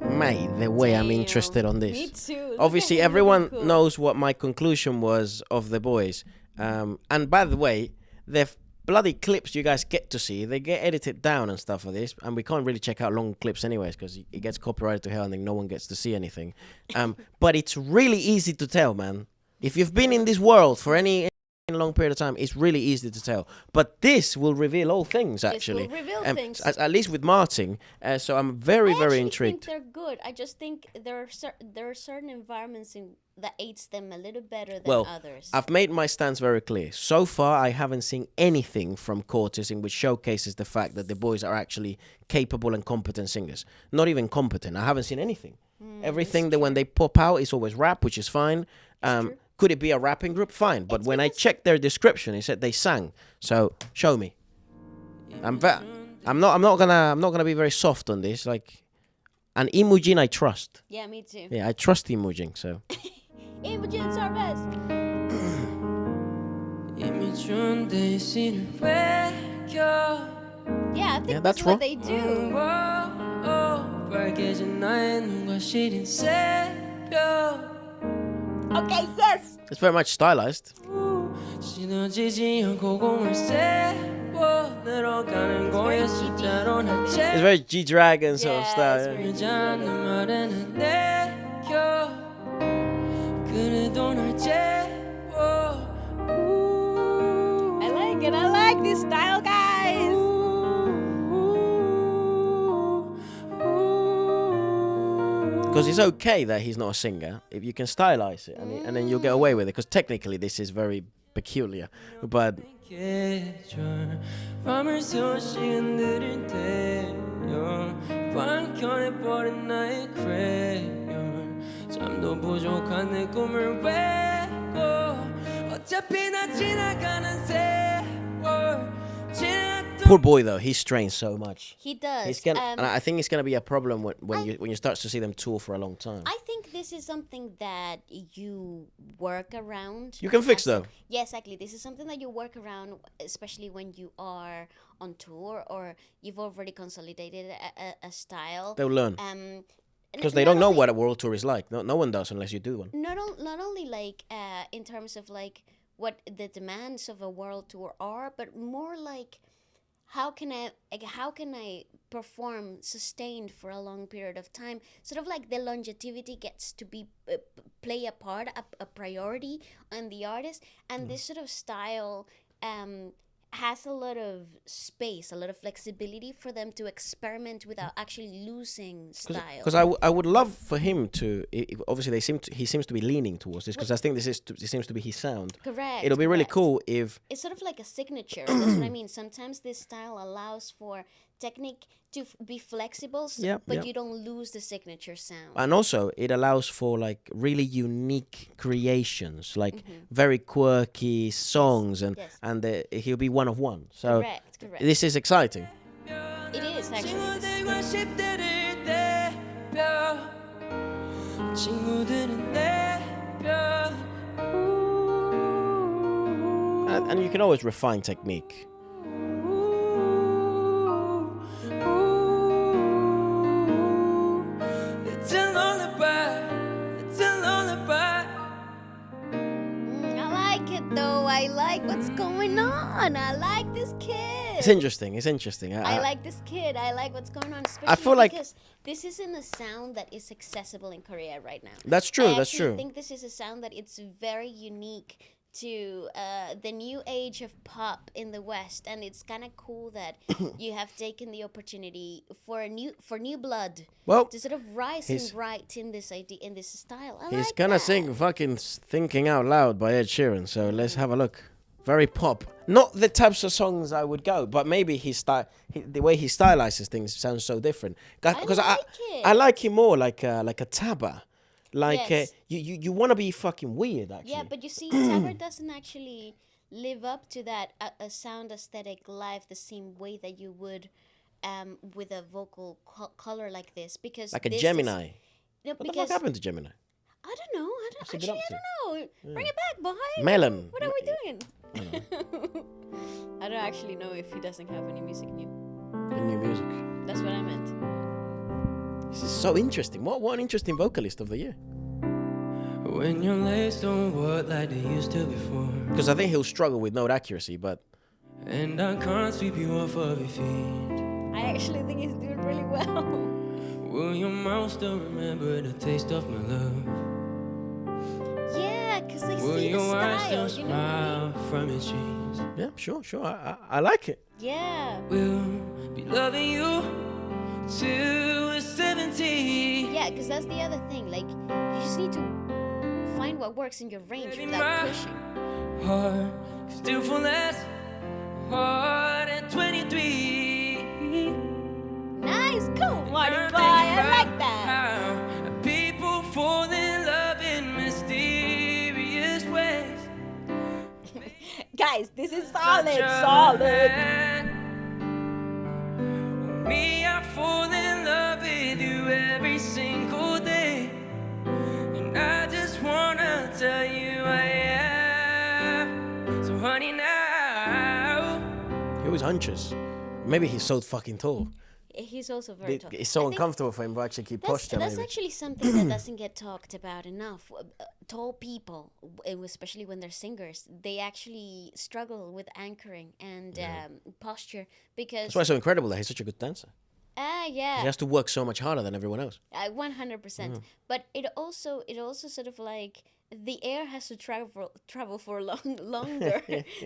Mate, the way I'm Damn. interested on this. Me too. Obviously, Look at him, everyone looking cool. knows what my conclusion was of the boys. And by the way, the bloody clips you guys get to see, they get edited down and stuff for this. And we can't really check out long clips anyways because it gets copyrighted to hell and then no one gets to see anything. But it's really easy to tell, man. If you've been in this world for any long period of time, it's really easy to tell. But this will reveal all things, actually. This will reveal things. At least with Martin. So I'm very, very intrigued. I think they're good. I just think there are certain environments that aids them a little better than others. I've made my stance very clear. So far, I haven't seen anything from CORTIS in which showcases the fact that the boys are actually capable and competent singers. Not even competent. I haven't seen anything. Everything that when they pop out is always rap, which is fine. Could it be a rapping group? Fine. But when I checked their description, it said they sang. So show me. I'm not gonna be very soft on this. Like, and Leemujin I trust. Yeah, me too. Yeah, I trust Leemujin. So. Leemujin's our best. Yeah, I think that's what they do. Okay, yes. It's very much stylized. It's very G-Dragon sort of style. I like it. I like this style, guys. Because it's okay that he's not a singer if you can stylize it and then you'll get away with it. Because technically this is very peculiar, but poor boy though, he strains so much. He does. And I think it's gonna be a problem when you start to see them tour for a long time. I think this is something that you work around. You can fix though. Yeah, exactly. This is something that you work around, especially when you are on tour or you've already consolidated a style. They'll learn. Because they don't know what a world tour is like. No one does unless you do one. Not only like in terms of like what the demands of a world tour are, but more like how can I perform sustained for a long period of time? Sort of like the longevity gets to be play a part, a priority on the artist, and this sort of style has a lot of space, a lot of flexibility for them to experiment without actually losing style. Because I would love for him to. Obviously, he seems to be leaning towards this because I think this seems to be his sound. Correct. It'll be really cool if it's sort of like a signature. That's what I mean. Sometimes this style allows for technique to be flexible, but you don't lose the signature sound. And also, it allows for like really unique creations, like very quirky songs, and he'll be one of one. So correct. This is exciting. It is actually. And you can always refine technique. I like what's going on. I like this kid. It's interesting. I like this kid. I like what's going on, especially I feel like because this isn't a sound that is accessible in Korea right now. That's true. I true. I think this is a sound that it's very unique to the new age of pop in the West, and it's kind of cool that you have taken the opportunity for new blood to sort of rise and write in this idea, in this style. He's gonna sing fucking "Thinking Out Loud" by Ed Sheeran, so let's have a look. Very pop, not the types of songs I would go, but maybe the way he stylizes things sounds so different. Because I like him more like a Taba. Like, you want to be fucking weird, actually. Yeah, but you see, Taber doesn't actually live up to that a sound aesthetic live the same way that you would with a vocal color like this. Because like a Gemini. What the fuck happened to Gemini? I don't know. I don't know. Yeah. Bring it back, boy. Melon. What are we doing? I don't actually know if he doesn't have any music new. New music. That's what I meant. This is so interesting. What an interesting vocalist of the year. When your legs don't work like they used to before, Because I think he'll struggle with note accuracy, but and I can't sweep you off of your feet. I actually think he's doing really well. Will your mouth still remember the taste of my love? Yeah, because I Will see the your eyes style, still you know what I mean? smile from your cheeks? yeah, sure. I like it. Yeah. We'll be loving you till we're 70. Yeah, because that's the other thing. Like, you just need to find what works in your range without pushing. Heart still for less. Heart at 23. Nice, cool, Marty boy. I like that. How people fall in love in mysterious ways. Guys, this is Such solid, a solid. man. Me, I fall in love with you every single day, and I just wanna tell you I am. So honey now. He always hunches. Maybe he's so fucking tall. He's also very tall. It's so I think uncomfortable for him to actually keep That's, posture. that's Maybe. actually something that doesn't get talked about enough. Tall people, especially when they're singers, they actually struggle with anchoring and posture because That's why it's so incredible that he's such a good dancer. He yeah, has to work so much harder than everyone else. 100%. But it also sort of like the air has to travel for longer,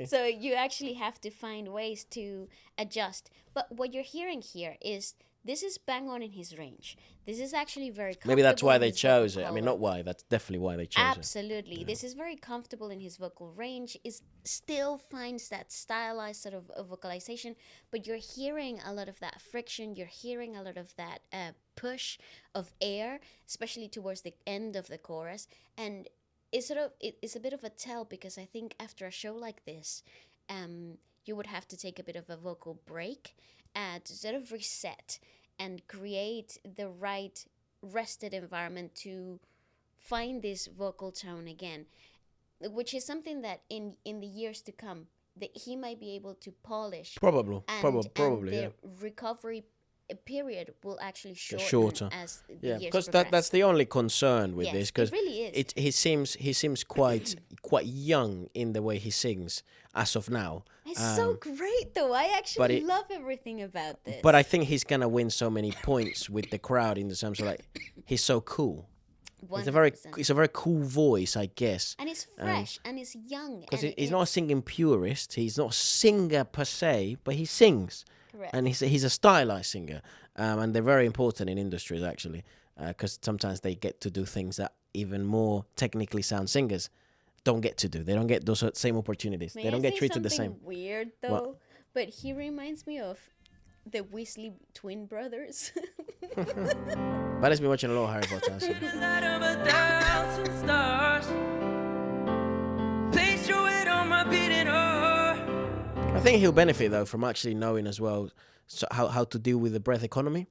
so you actually have to find ways to adjust. But what you're hearing here is this is bang on in his range. This is actually very comfortable. Maybe that's why in they his chose vocal it. I mean, color. not why. That's definitely why they chose it. Absolutely. This is very comfortable in his vocal range. It still finds that stylized sort of vocalization, but you're hearing a lot of that friction. You're hearing a lot of that push of air, especially towards the end of the chorus. And it's it's a bit of a tell because I think after a show like this, you would have to take a bit of a vocal break to sort of reset and create the right rested environment to find this vocal tone again, which is something that in the years to come that he might be able to polish. Probably, And yeah. the recovery period will actually Shorter. as the Yeah, years because progress. that's the only concern with Yes, this. it Because really is. he seems quite young in the way he sings as of now. It's so great though. I but actually it- love everything about this. But I think he's gonna win so many points with the crowd in the terms of like he's so cool. It's a very 100%. cool voice, I guess. And it's fresh and it's young. Because and he's not a singing purist. He's not a singer per se, but he sings. Correct. And he's a stylized singer. And they're very important in industries, actually. Because sometimes they get to do things that even more technically sound singers don't get to do. They don't get those same opportunities. May They don't I get say treated the something same. Weird though, but he reminds me of the Weasley twin brothers. But I've been watching a lot of Harry Potter. So. Light of 1,000 stars. Place your weight on my beating heart. I think he'll benefit, though, from actually knowing as well how to deal with the breath economy,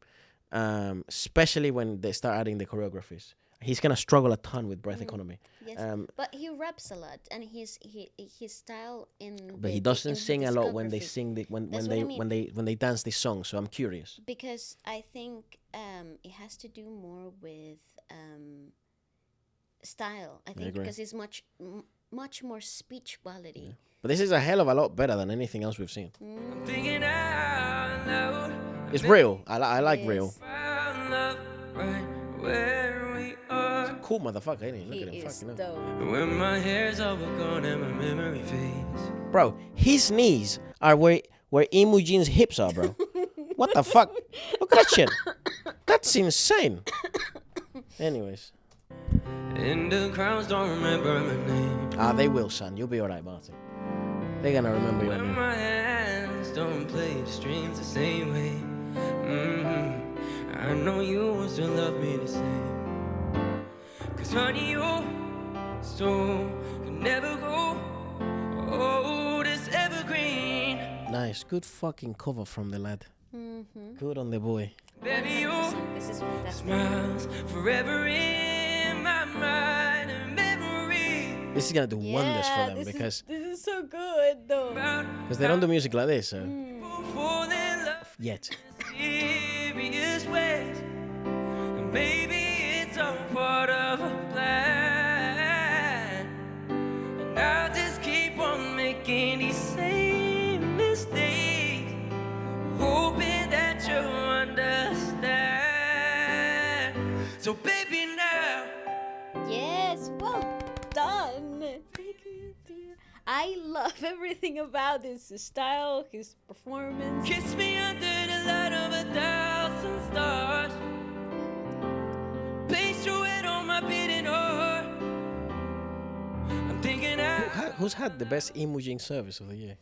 especially when they start adding the choreographies. He's going to struggle a ton with breath economy. Yes, but he raps a lot, and his style in. But he in doesn't the sing a lot when they discography- sing when That's what I mean. when they dance this song. So I'm curious. Because I think it has to do more with style. I think agree. because it's much more speech quality. But this is a hell of a lot better than anything else we've seen. I'm thinking out loud. It's real. I like real. Found love right where we are. Cool motherfucker, ain't he? He Look at him, is fucking hell. dope. When my hair's all gone and my memory fades. Bro, his knees are where Leemujin's hips are, bro. What the fuck? Look at that shit. That's insane. Anyways. And the crowds don't remember my name. They will, son. You'll be alright, Martin. They're gonna remember your When name. my hands don't play the strings the same way. I know you will still love me the same. Cause honey, you so can never go. Oh, this evergreen. Nice. Good fucking cover from the lad. Good on the boy. Baby, you This is fantastic. smiles forever in my mind and memory. This is gonna do wonders for them because this is so good though. they don't do music like this, so Fall in love yet. in serious ways. So baby now. Yes, well done. I love everything about this, his style, his performance. Kiss me under the light of 1,000 stars. Place your head on my beating heart. I'm thinking Who's had the best Leemujin service of the year?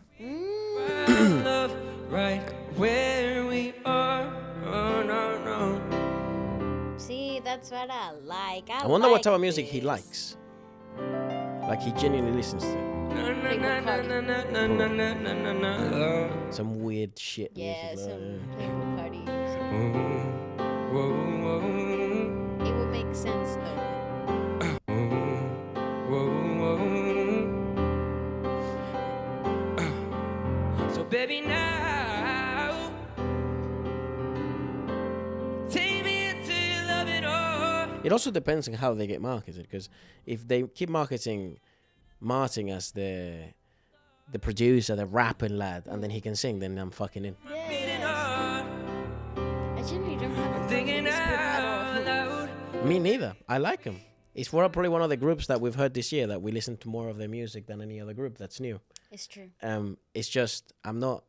love right where we are. Oh no no. See, that's what I like. I wonder what like type of music he this. likes. Like he genuinely listens to. Some weird shit. Yeah, music, some like, Playboy Party. Whoa, It would make sense though. whoa. So baby now, take me into your loving arms. It also depends on how they get marketed, because if they keep marketing Martin as the producer, the rapping lad, and then he can sing, then I'm fucking in. Yes. I generally don't have a Thinking preference at out all. loud. Me neither. I like him. It's probably one of the groups that we've heard this year that we listen to more of their music than any other group that's new. It's true. It's just I'm not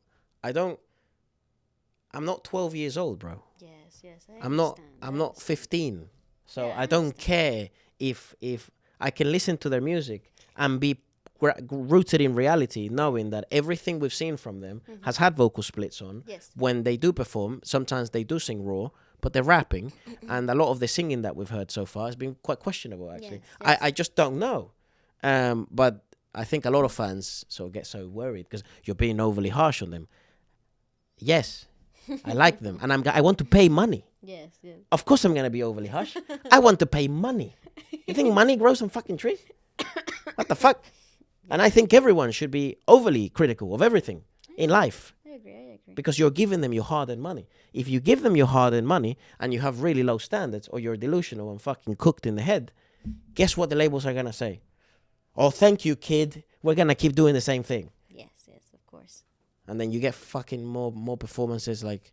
12 years old, bro. Yes. I I'm not understand. 15. So Yeah, I don't care if I can listen to their music and be rooted in reality, knowing that everything we've seen from them has had vocal splits on. Yes. When they do perform, sometimes they do sing raw, but they're rapping, and a lot of the singing that we've heard so far has been quite questionable, actually. Yes. I just don't know. But I think a lot of fans sort of get so worried because you're being overly harsh on them. Yes, I like them, and I want to pay money. Yes. Of course I'm going to be overly harsh. I want to pay money. You think money grows on fucking trees? What the fuck? And I think everyone should be overly critical of everything in life I agree. because you're giving them your hard-earned money. If you give them your hard-earned money and you have really low standards or you're delusional and fucking cooked in the head, guess what the labels are going to say? Oh, thank you, kid. We're going to keep doing the same thing. Yes, of course. And then you get fucking more performances like,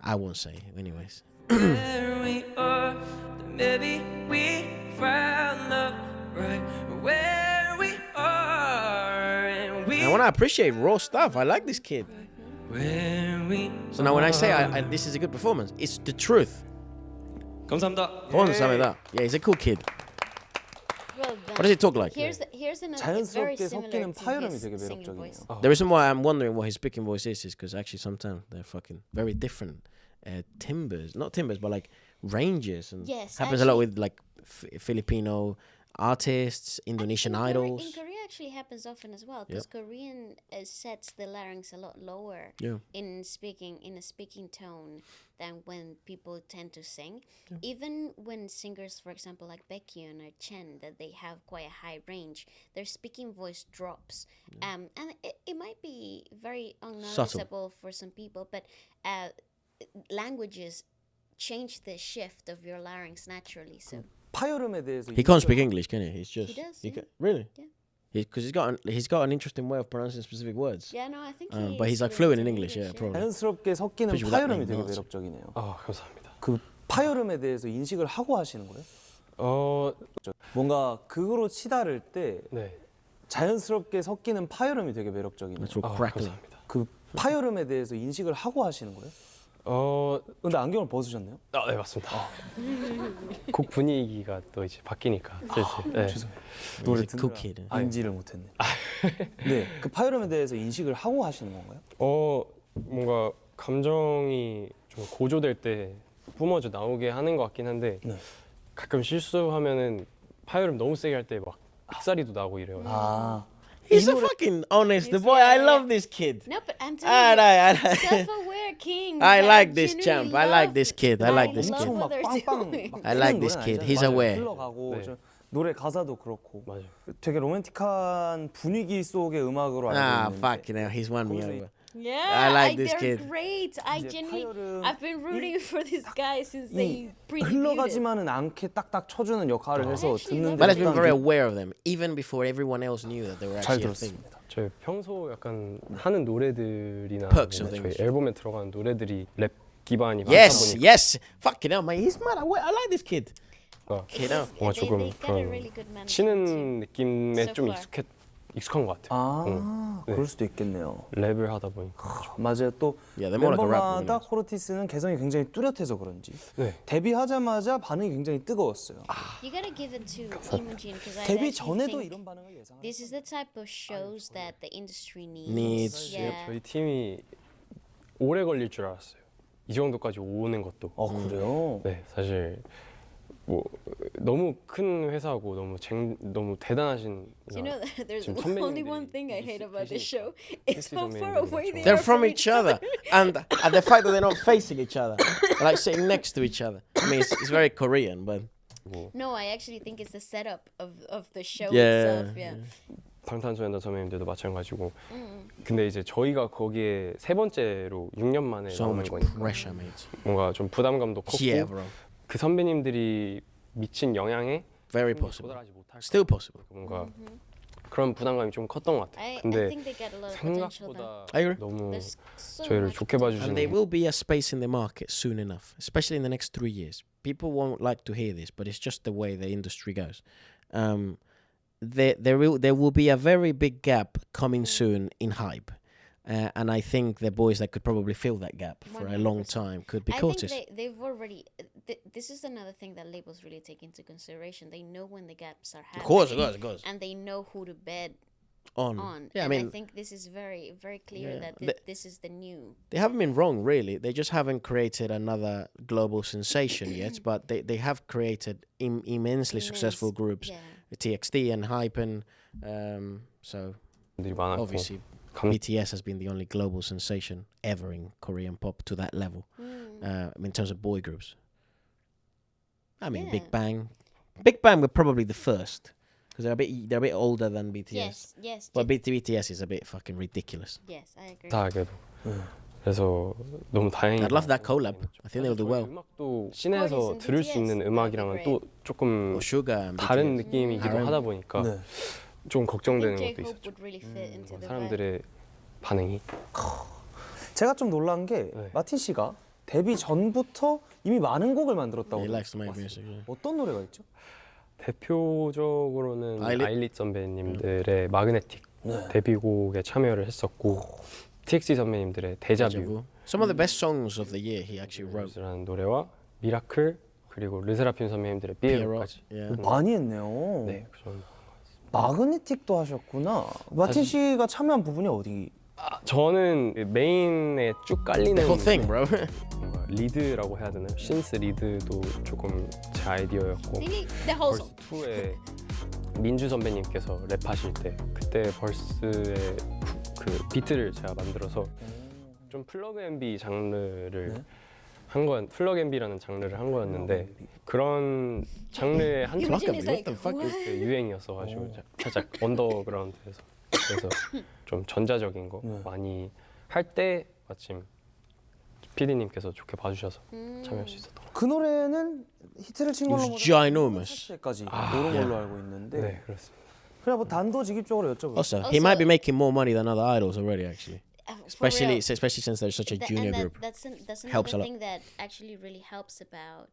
I won't say anyways. Where we are, then maybe we found love right where we are, and we I want to appreciate raw stuff. I like this kid. where we. So now when I say this is a good performance, it's the truth. 감사합니다. 감사합니다. Yeah, he's a cool kid. Well done. What does he talk like? Here's another very 자연스럽게 similar 섞이는 to 파열음이 his 되게 singing 매력적이네요. voice. The reason why I'm wondering what his speaking voice is because actually sometimes they're fucking very different timbers. Not timbers, but like ranges. And Yes, happens a lot actually- with like Filipino artists, Indonesian idols. In Korea actually happens often as well because Korean sets the larynx a lot lower Yeah. in a speaking tone than when people tend to sing. Even when singers, for example, like Baekhyun or Chen, that they have quite a high range, their speaking voice drops. And it might be very unnoticeable for some people, but languages change the shift of your larynx naturally. So 파열음에 대해서 He can't speak English, can he? He's just. He does, really? Yeah. Because he's got an interesting way of pronouncing specific words. yeah, no, I think But he's like fluent in English, yeah, probably. 자연스럽게 섞이는 Especially with that 파열음이 name, 되게 Martin. 매력적이네요. 아 감사합니다. 그 파열음에 대해서 인식을 하고 하시는 거예요? 뭔가 극으로 치달을 때 네. 자연스럽게 섞이는 파열음이 되게 매력적이네요. That's all 아 crackling. 감사합니다. 그 파열음에 대해서 인식을 하고 하시는 거예요? 근데 안경을 벗으셨네요? 네 맞습니다. 곡 분위기가 또 이제 바뀌니까 슬슬. 네. 죄송해요. He's 노래 a cool 듣느라 kid. 인지를 못했네. 네, 그 파열음에 대해서 인식을 하고 하시는 건가요? 뭔가 감정이 좀 고조될 때 뿜어져 나오게 하는 것 같긴 한데 네. 가끔 실수하면은 파열음 너무 세게 할 때 막 삑사리도 나고 이래요. 아, He's a fucking honest boy. I love this kid. No, but I'm I telling you, like. self-aware king. I like this champ. I like this kid. I like this love kid. 엄청 막 what they're 빵빵 doing. 막 I like 뜨는 this 노래는 kid. 아니잖아요. He's 맞아요. aware. 흘러가고 네. 저 노래 가사도 그렇고 맞아요. 되게 로맨틱한 분위기 속의 음악으로 알고 Ah, 있는데 fucking hell. He's won me 거기서 over. Yeah, I like this they're kid. great. 이제 파열음 I've been rooting for this guy since they 이 pre-debuted. 흘러가지만은 않게 딱딱 쳐주는 역할을 해서 actually 듣는데 But I've been 약간 very aware of them, even before everyone else knew that they were 잘 actually a thing. 들었습니다. 저희 평소 약간 하는 노래들이나 Perks of 저희 English. 앨범에 들어가는 노래들이 랩 기반이 많다 Yes, 보니까 yes. Fucking hell, man. He's mad. I like this kid. You know. 뭔가 조금 they got a 그런 really good management 치는 느낌에 So 좀 far. 익숙한 것 같아요. 네. 그럴 수도 있겠네요. 랩을 하다 보니까. 맞아요. 또 Yeah, they're more like a rap 멤버마다 group. 코르티스는 개성이 굉장히 뚜렷해서 그런지 네. 데뷔하자마자 반응이 굉장히 뜨거웠어요. You gotta give it to Leemujin because I 데뷔 actually 전에도 think 이런 반응을 예상했어요. this is the type of shows that the industry needs. Needs. Yeah. 저희 팀이 오래 걸릴 줄 알았어요. 이 정도까지 오는 것도. 그래요? 네, 사실 뭐 너무 큰 회사고 너무 대단하신. You know, there's 지금 only 선배님들이 one thing I hate about this 계시니까. show. It's 택시 how far 선배님들이 away 막 they They're are from each other, and the fact that they're not facing each other, like sitting next to each other. I mean, it's very Korean, but No, I actually think it's the setup of the show Yeah, itself. Yeah. 방탄소년단 선배님들도 마찬가지고. 근데 이제 저희가 거기에 세 번째로 6년 만에 so 나오는 much 거니까 pressure, mate. 뭔가 좀 부담감도 컸고 Yeah, bro. 그 선배님들이 미친 영향에 Very possible. 도달하지 못할 Still possible. 뭔가 그런 부담감이 좀 컸던 것 같아요. I 근데 think they got a lot of potential though. 생각보다 I agree. 너무 There's so 저희를 much 좋게 potential. And 봐주시는 there will be a space in the market soon enough, especially in the next 3 years. People won't like to hear this, but it's just the way the industry goes. There will be a very big gap coming soon in hype. And I think the boys that could probably fill that gap for a long 100%. time could be I CORTIS. think they've already. This is another thing that labels really take into consideration. They know when the gaps are happening. Of course. And they know who to bet On. on. Yeah, and I I mean, think this is very, very clear Yeah. that The- this is the new. they haven't been wrong, really. They just haven't created another global sensation yet, but they have created immensely successful Immense- groups. Yeah. TXT and Hypen. So 분들이 많았고 obviously 감- BTS has been the only global sensation ever in Korean pop to that level. In terms of boy groups. I mean, Yeah. Big Bang. Big Bang were probably the first because they're a bit older than BTS. Yes. But BTS is a bit fucking ridiculous. Yes, I agree. 다하게도. 그래서 너무 다행이다. I'd love that collab. I think they'll do well. 음악도 씬에서 CORTIS 들을 and 수 있는 BTS. 음악이랑은 또 조금 Or Sugar and 다른 BTS. 느낌이기도 RM. 하다 보니까 네. 좀 I 걱정되는 think 것도 J-Hope 있었죠. would really fit into the vibe. 사람들의 반응이. 제가 좀 놀란 게 네. 마틴 씨가 데뷔 전부터 이미 많은 곡을 만들었다고 He likes to make 들었어요. music. Yeah. 어떤 노래가 있죠? 대표적으로는 아일릿? 아일릿 선배님들의 마그네틱 네. 데뷔곡에 참여를 했었고 TXT 선배님들의 데자뷰 Deja-vu. Some of the best songs of the year he actually wrote. 라는 노래와 미라클 그리고 르세라핌 선배님들의 삐에로까지. Yeah. 많이 했네요. 네, 좀 마그네틱도 하셨구나. 마틴 씨가 참여한 부분이 어디? 저는 메인에 쭉 깔리는 The whole thing, bro. 뭔가 리드라고 해야 되나요? 신스 리드도 조금 제 아이디어였고 Really? The whole 벌스 song. 2에 민주 선배님께서 랩하실 때 그때 벌스의 그 비트를 제가 만들어서 좀 플러그 앤비 장르를 네? 한 건 플러그 앤비라는 장르를 한 거였는데 그런 장르의 한 Imagine What it's the like, fuck is what? 유행이었어가지고 살짝 언더그라운드에서 그래서 좀 전자적인 거 네. 많이 할 때 마침 PD님께서 좋게 봐주셔서 참여할 수 있었던 것 그 노래는 히트를 친 It 걸로 was ginormous. 까지 오른 걸로 알고 있는데 같아요. 네, 그렇습니다. 그냥 뭐 단도직입적으로 여쭤볼게요. Also, he Also- might be making more money than other idols already, actually. For real. Especially since they're such a junior And group. that's Helps a another lot. thing that actually really helps about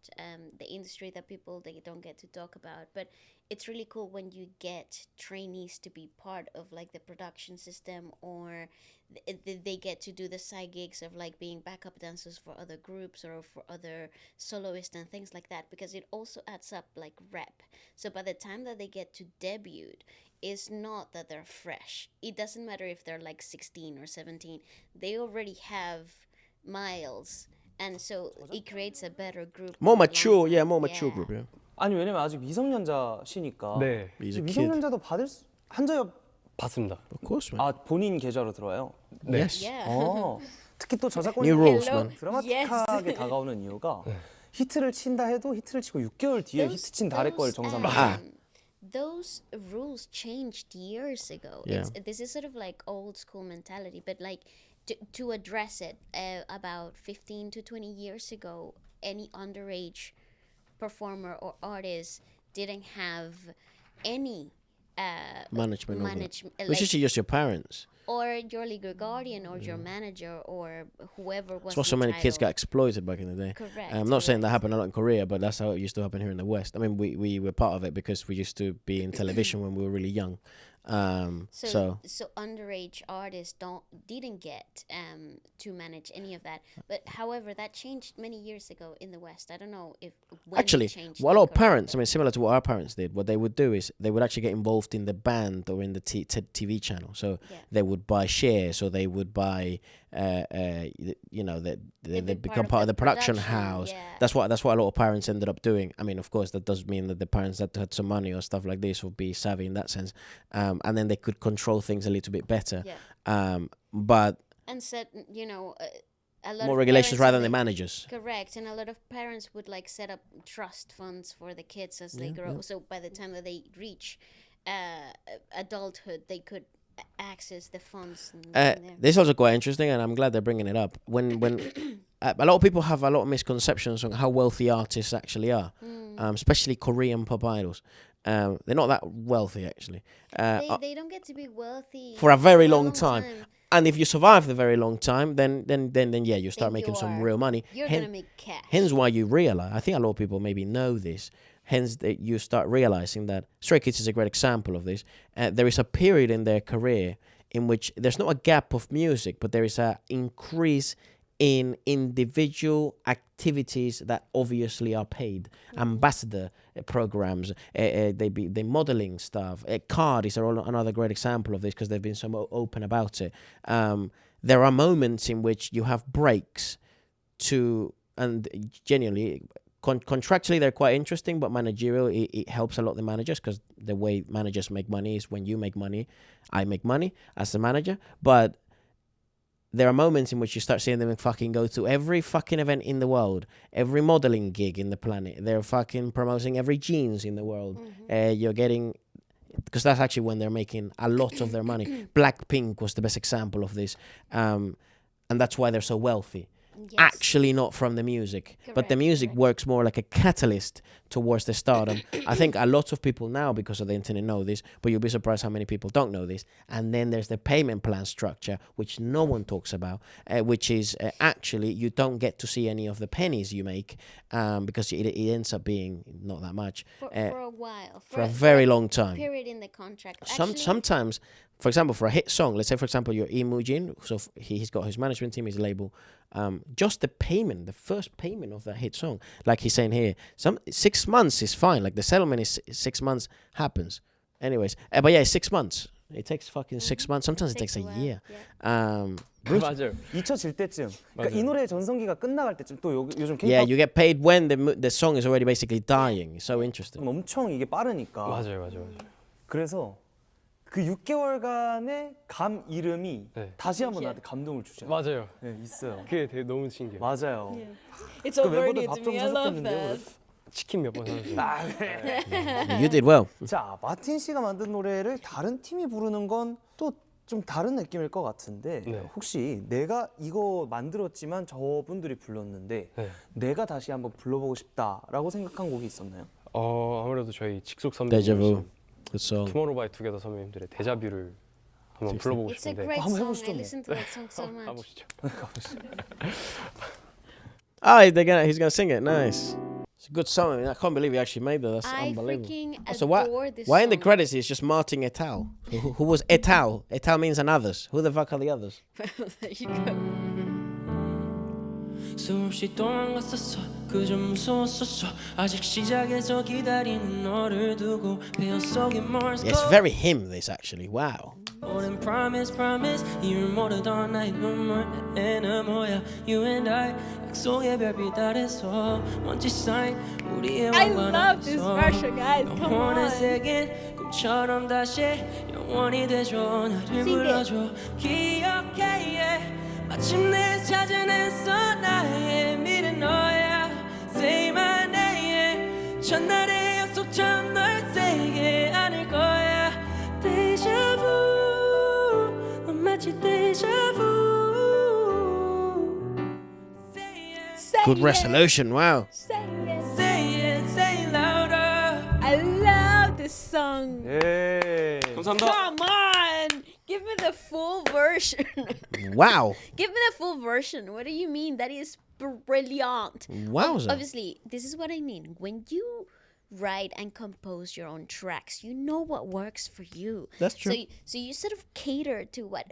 the industry that people they don't get to talk about. But it's really cool when you get trainees to be part of like the production system, or they get to do the side gigs of like being backup dancers for other groups or for other soloists and things like that, because it also adds up like rep. So by the time that they get to debut, it's not that they're fresh. It doesn't matter if they're like 16 or 17. They already have miles, and so it creates a better group. More in the long mature, run. yeah, more mature group, yeah. 아니 왜냐면 아직 미성년자시니까 네, He's a kid. 미성년자도 받을 한 적이 봤습니다. Of course, man. 아 본인 계좌로 들어와요. Yes. Yeah. 특히 또 저작권이 New rules, Hello. man. 드라마틱하게 다가오는 이유가 히트를 친다 해도 히트를 치고 6개월 뒤에 히트 친 달의 걸 정산 받아. Those rules changed years ago. Yeah. This is sort of like old school mentality, but like to address it, about 15 to 20 years ago, any underage performer or artist didn't have any management, like, which is just your parents. or your legal guardian or your manager or whoever was That's why so many kids entitled. got exploited back in the day. Correct. I'm not saying that correct. happened a lot in Korea, but that's how it used to happen here in the West. I mean, we were part of it because we used to be in television when we were really young. So underage artists didn't get to manage any of that. But however, that changed many years ago in the West. I don't know if when Actually, it changed. what a in lot of Korea, parents, I but- mean, similar to what our parents did, what they would do is they would actually get involved in the band or in the TV channel. So Yeah. they would buy shares, or they would buy, you know, they become part of the production house. yeah. That's what a lot of parents ended up doing. I mean, of course, that does mean that the parents that had some money or stuff like this would be savvy in that sense, and then they could control things a little bit better. Yeah. But And set, a lot more of regulations parents rather and than the they- managers. Correct, and a lot of parents would like set up trust funds for the kids as they grow. So by the time that they reach adulthood, they could access the funds. And This is also quite interesting, and I'm glad they're bringing it up. When a lot of people have a lot of misconceptions on how wealthy artists actually are, especially Korean pop idols. They're not that wealthy actually. they don't get to be wealthy For a very long time. And if you survive the very long time, then yeah, you start Then making you some are- real money. You're gonna make cash. Hence why you realize, I think a lot of people maybe know this, hence that you start realizing that Stray Kids is a great example of this. There is a period in their career in which there's not a gap of music, but there is an increase in individual activities that obviously are paid. Ambassador programs, they modeling stuff. CORTIS are another great example of this because they've been so open about it. There are moments in which you have breaks and genuinely, contractually they're quite interesting, but managerial, it helps a lot the managers because the way managers make money is when you make money, I make money as the manager. But there are moments in which you start seeing them fucking go to every fucking event in the world, every modeling gig in the planet. They're fucking promoting every jeans in the world. You're getting, because that's actually when they're making a lot of their money. Blackpink was the best example of this. And that's why they're so wealthy. Yes. Actually not from the music, but the Correct, music correct. works more like a catalyst towards the stardom. I think a lot of people now, because of the internet, know this, but you'll be surprised how many people don't know this. And then there's the payment plan structure, which no one talks about, which is actually you don't get to see any of the pennies you make because it ends up being not that much for a while. for a very long time. Period in the contract. Sometimes, for example, for a hit song, let's say, for example, you're Leemujin, so he's got his management team, his label, just the first payment of that hit song, like he's saying here, 6 months is fine, like the settlement is 6 months, happens. Anyways, but yeah, 6 months. It takes fucking 6 months. Sometimes it takes a while, year. yeah. 맞아요. 잊혀질 때쯤, 그러니까 이 맞아요. 노래 전성기가 끝나갈 때쯤 또 요즘 Yeah, Kpop you get paid when the song is already basically dying. It's so interesting. 엄청 이게 빠르니까. 맞아요. 그래서 그 6개월간의 감 이름이 네. 다시 한번 나한테 감동을 주죠. 맞아요. 네, 있어요. 그게 되게 너무 신기해요. 맞아요. It's so 그 very 멤버들 new 밥 to 좀 me. I love 사줬겠는데요. that. 치킨 몇 번 사줬어요. You did well. 자, 마틴 씨가 만든 노래를 다른 팀이 부르는 건 또 좀 다른 느낌일 것 같은데 네. 혹시 내가 이거 만들었지만 저분들이 불렀는데 네. 내가 다시 한번 불러보고 싶다라고 생각한 곡이 있었나요? 아무래도 저희 직속 Deja vu. 선배님, Good song. 투모로우바이투게더 선배님들의 데자뷰를 한번 불러보고 It's a 싶은데 great 한번 song. 해보시죠, I 뭐. listen to that song so much. 가보시죠. He's gonna sing it. Nice. It's a good song. I mean, I can't believe he actually made that. That's I unbelievable. freaking So adore this why in the song. credits it's just Martin et al? Who was et al? Et al means an others. Who the fuck are the others? There you go. 수없이 도망갔었어 그저 무서웠었어 아직 시작에서 기다리는 너를 두고 폐허 속에 Morse Yeah, it's code very him. This actually. Wow. 오랜 promise 이를 모르던 나의 눈물 내 애는 뭐야 You and I 약속의 별빛 아래서 먼지 쌓인 우리의 I 왕관 love this 앞에서 version, guys. Come 영혼의 on. 세계는 꿈처럼 다시 영원히 되줘 나를 불러줘 기억해 yeah. 마침내 찾아냈어 나의 미래 너야 Say my name 첫날의 약속처럼 널 세게 안을 거야 Deja vu 넌 마치 deja vu Say it, Say Good it, resolution. Wow. say it. say it, say it louder I love this song. 예. 감사합니다. Come on! Give me the full version. Wow. Give me the full version. What do you mean? That is brilliant. Wowza. Obviously, this is what I mean. When you write and compose your own tracks, you know what works for you. That's true. So you sort of cater to what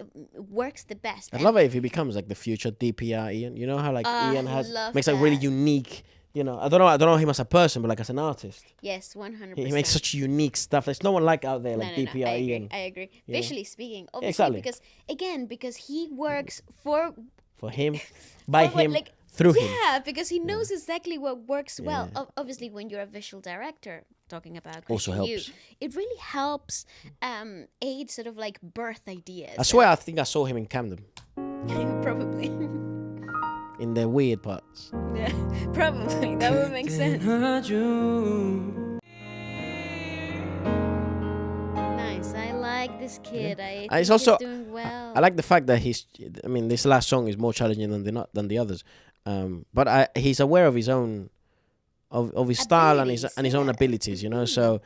works the best. I love it if he becomes like the future DPR Ian. You know how like Ian I love makes like really that. unique. You know, I don't know him as a person, but like as an artist, Yes, 100%. he makes such unique stuff. There's no one like out there No, like no, no, DPR I agree. Ian. I agree. You know? Visually speaking, obviously, exactly. because he works for For him, by for what, him, like, through him. yeah, because he knows exactly what works well. Obviously, when you're a visual director, talking about Also Christian helps. Yu, it really helps aid sort of like birth ideas. I swear, I think I saw him in Camden Probably. in the weird parts. Yeah, probably. That would make sense. 아주 Nice. I like this kid. I think it's also- he's doing well. I like the fact that I mean, this last song is more challenging than the others. But he's aware of his own, of his style and his own abilities. You know, so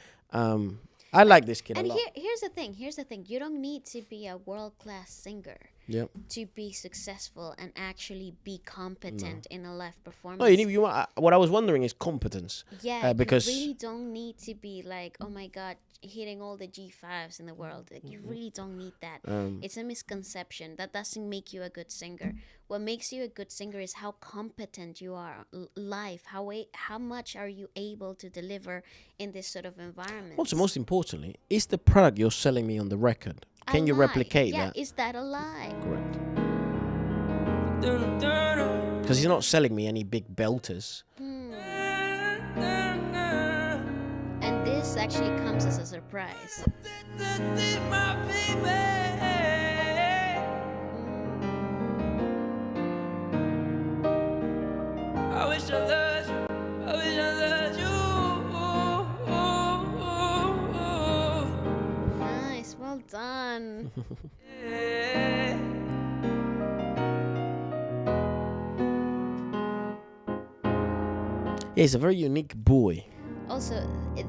I like this kid a And lot. here's the thing. Here's the thing. You don't need to be a world-class singer Yep. to be successful and actually be competent in a live performance. No, what I was wondering is competence. Yeah, because you really don't need to be like, oh my god, hitting all the G5s in the world. Like, you really don't need that. It's a misconception. That doesn't make you a good singer. What makes you a good singer is how competent you are live. How much are you able to deliver in this sort of environment? also, most importantly, is the product you're selling me on the record? Can you replicate that? Is that a lie? Correct. Because he's not selling me any big belters. And this actually comes as a surprise. my baby. I wish I loved you. I wish I loved you. Nice, well done. Yeah. Yeah, he's a very unique boy. Also,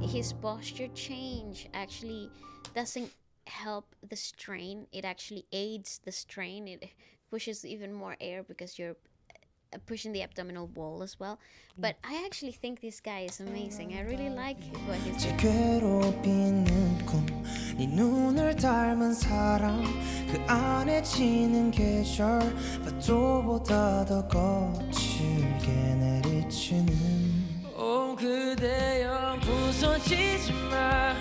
his posture change actually doesn't help the strain. It actually aids the strain. It pushes even more air because you're pushing the abdominal wall as well. But I actually think this guy is amazing. I really like what he's doing. 괴롭히는 꿈, 네 눈을 닮은 사람, 그 안에 지는 계절, 파도보다 더 거칠게 내리치는. 오 그대여 부서지지 마,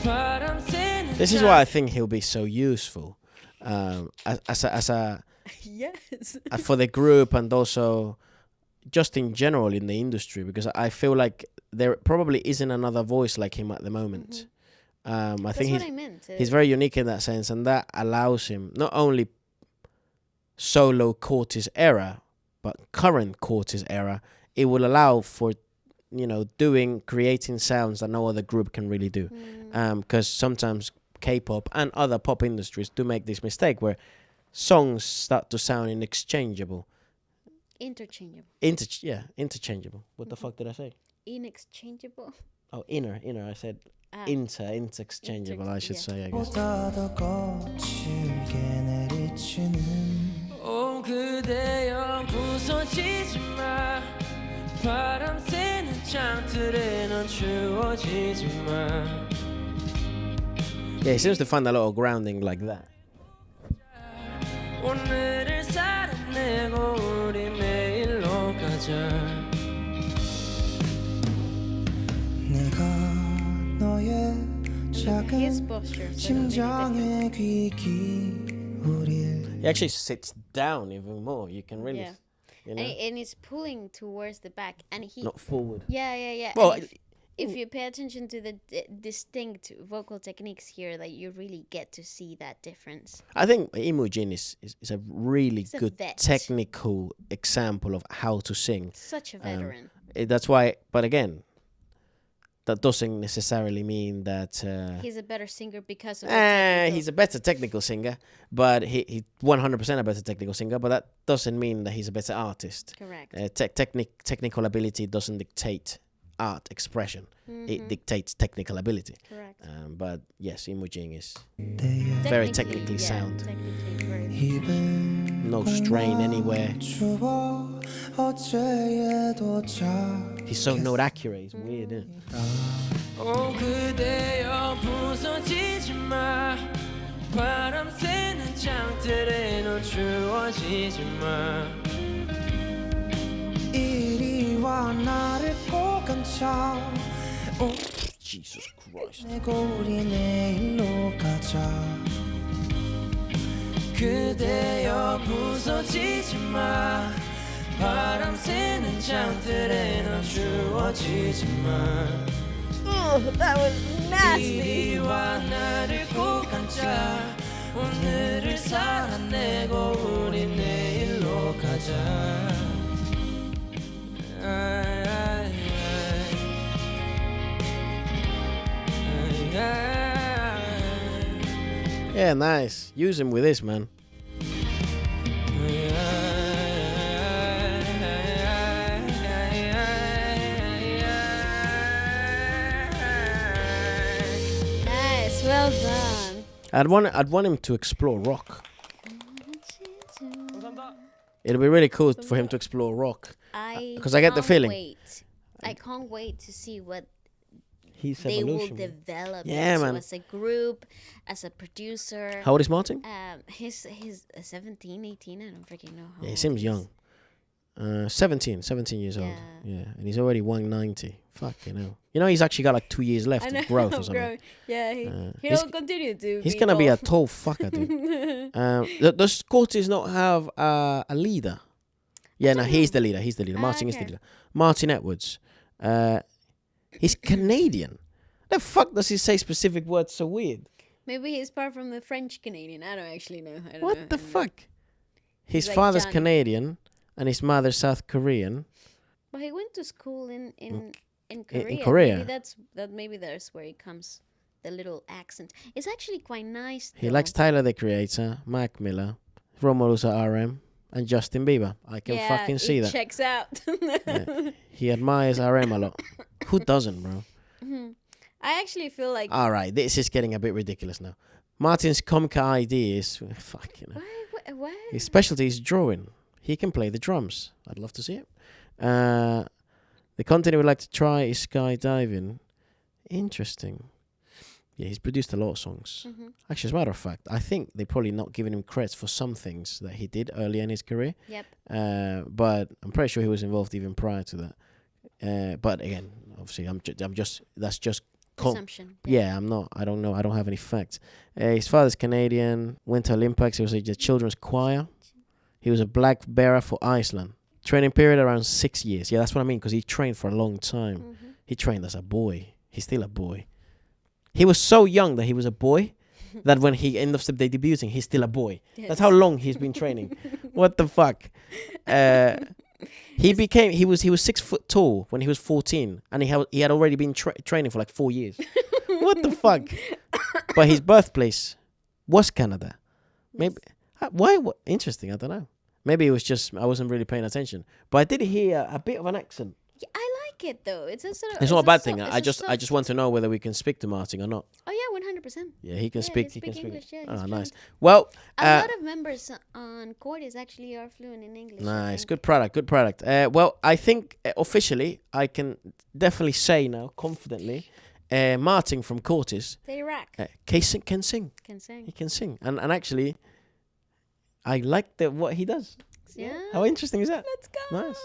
바람 새는. This is why I think he'll be so useful, as a Yes. for the group and also just in general in the industry, because I feel like there probably isn't another voice like him at the moment. I That's think what I meant. he's very unique in that sense, and that allows him not only solo CORTIS era, but current CORTIS era. It will allow for, creating sounds that no other group can really do. Because sometimes K-pop and other pop industries do make this mistake where songs start to sound interchangeable. Interchangeable. Interchangeable. What the fuck did I say? Inexchangeable. Oh, inner. I said interchangeable, I should say, I guess. 보다 더 거칠게 내리치는. 오 그대여 부서지지 마, 바람 새는 창틀에 넌 추워지지 마. Yeah, he seems to find a lot of grounding like that. 오늘을 살아내고 우리 내일로 가자. 내가 너의 His 작은 posture. 심장에 귀 기울일. He actually sits down even more. You can really, Yeah. And he's pulling towards the back, and he. not forward. Yeah. Well, And if you pay attention to the distinct vocal techniques here, like, you really get to see that difference. I think Leemujin is a really He's a good vet. technical example of how to sing. Such a veteran. That's why, but again, that doesn't necessarily mean that He's a better singer because of. the technical- he's a better technical singer, but he 100% a better technical singer, but that doesn't mean that he's a better artist. Correct. Technical ability doesn't dictate art expression. It dictates technical ability. Correct. But yes, Leemujin is Technically, very technically yeah, sound. Technically very. No strain anywhere. He's so note accurate. It's weird, isn't it? 그대여 부서지지 마 바람 새는 창틀에 넌 추워지지 마 이리 와 나를 꼭 안쳐 Jesus Christ. 내고 우리 내일로 가자 그대여 부서지지 마 바람 새는 창틀에 넌 추워지지 마 Oh, that was nasty. 이리와 나를 꼭 안자 오늘을 살아내고 우리 내일로 가자 Yeah, nice. Use him with this, man. Nice, well done. I'd want him to explore rock. It'll be really cool for him to explore rock. Because I get the can't feeling. Wait. I can't wait to see what His they will evolution. develop. Yeah, into man. as a group, as a producer. How old is Martin? He's 17, 18. I don't freaking know how. Yeah, he old seems he young. 17 years old. Yeah. Yeah, and he's already 190. Fucking hell. You know, he's actually got like 2 years left I know. of growth or something. Growth. Yeah, he's- he'll continue to. He's be gonna be a tall. tall fucker, dude. Does CORTIS not have a leader? Yeah, no, he's the leader. He's the leader. Martin is the okay. leader. Martin Edwards. He's Canadian. The fuck does he say specific words so weird? Maybe he's part from the French Canadian. I don't actually know. I don't know. What the fuck? His like father's Johnny. Canadian and his mother's South Korean. But he went to school in Korea. Korea. Maybe that's where it comes. The little accent. It's actually quite nice. He though. likes Tyler the Creator, Mac Miller, Romulus RM, and Justin Bieber. I can fucking see it that. checks out. Yeah. He admires RM a lot. Who doesn't, bro? I actually feel like All right, this is getting a bit ridiculous now. Martin's comic ID is fucking. Why? His specialty is drawing. He can play the drums. I'd love to see it. The content he would like to try is skydiving. Interesting. Yeah, he's produced a lot of songs. Actually, as a matter of fact, I think they're probably not giving him credits for some things that he did early in his career. Yep. But I'm pretty sure he was involved even prior to that. But again, obviously, that's just Assumption. yeah, I'm not. I don't know. I don't have any facts. His father's Canadian. Winter Olympics. He was a children's choir. He was a black bearer for Iceland. Training period around 6 years. Yeah, that's what I mean. Because he trained for a long time. He trained as a boy. He's still a boy. He was so young that he was a boy. That when he ended up debuting, he's still a boy. That's how long he's been training. What the fuck? He was 6 foot tall when he was 14, and he had already been training for like 4 years. What the fuck? But his birthplace was Canada. Maybe why? Interesting. I don't know. Maybe it was just I wasn't really paying attention. But I did hear a bit of an accent. Yeah, I like it though. It's a sort of. It's not a bad thing. I just want to know whether we can speak to Martin or not. Oh yeah, 100%. Yeah, he can Yeah, speak. he He can speak speak. English, yeah, Ah, he's nice. fluent. Well, A lot of members on CORTIS actually are fluent in English. I nice. think. Good product. Good product. Well, I think officially I can definitely say now confidently, Martin from CORTIS They rock. can sing. Can sing. He can sing. And actually, I like what he does. Yeah. How interesting is that? let's go. Nice.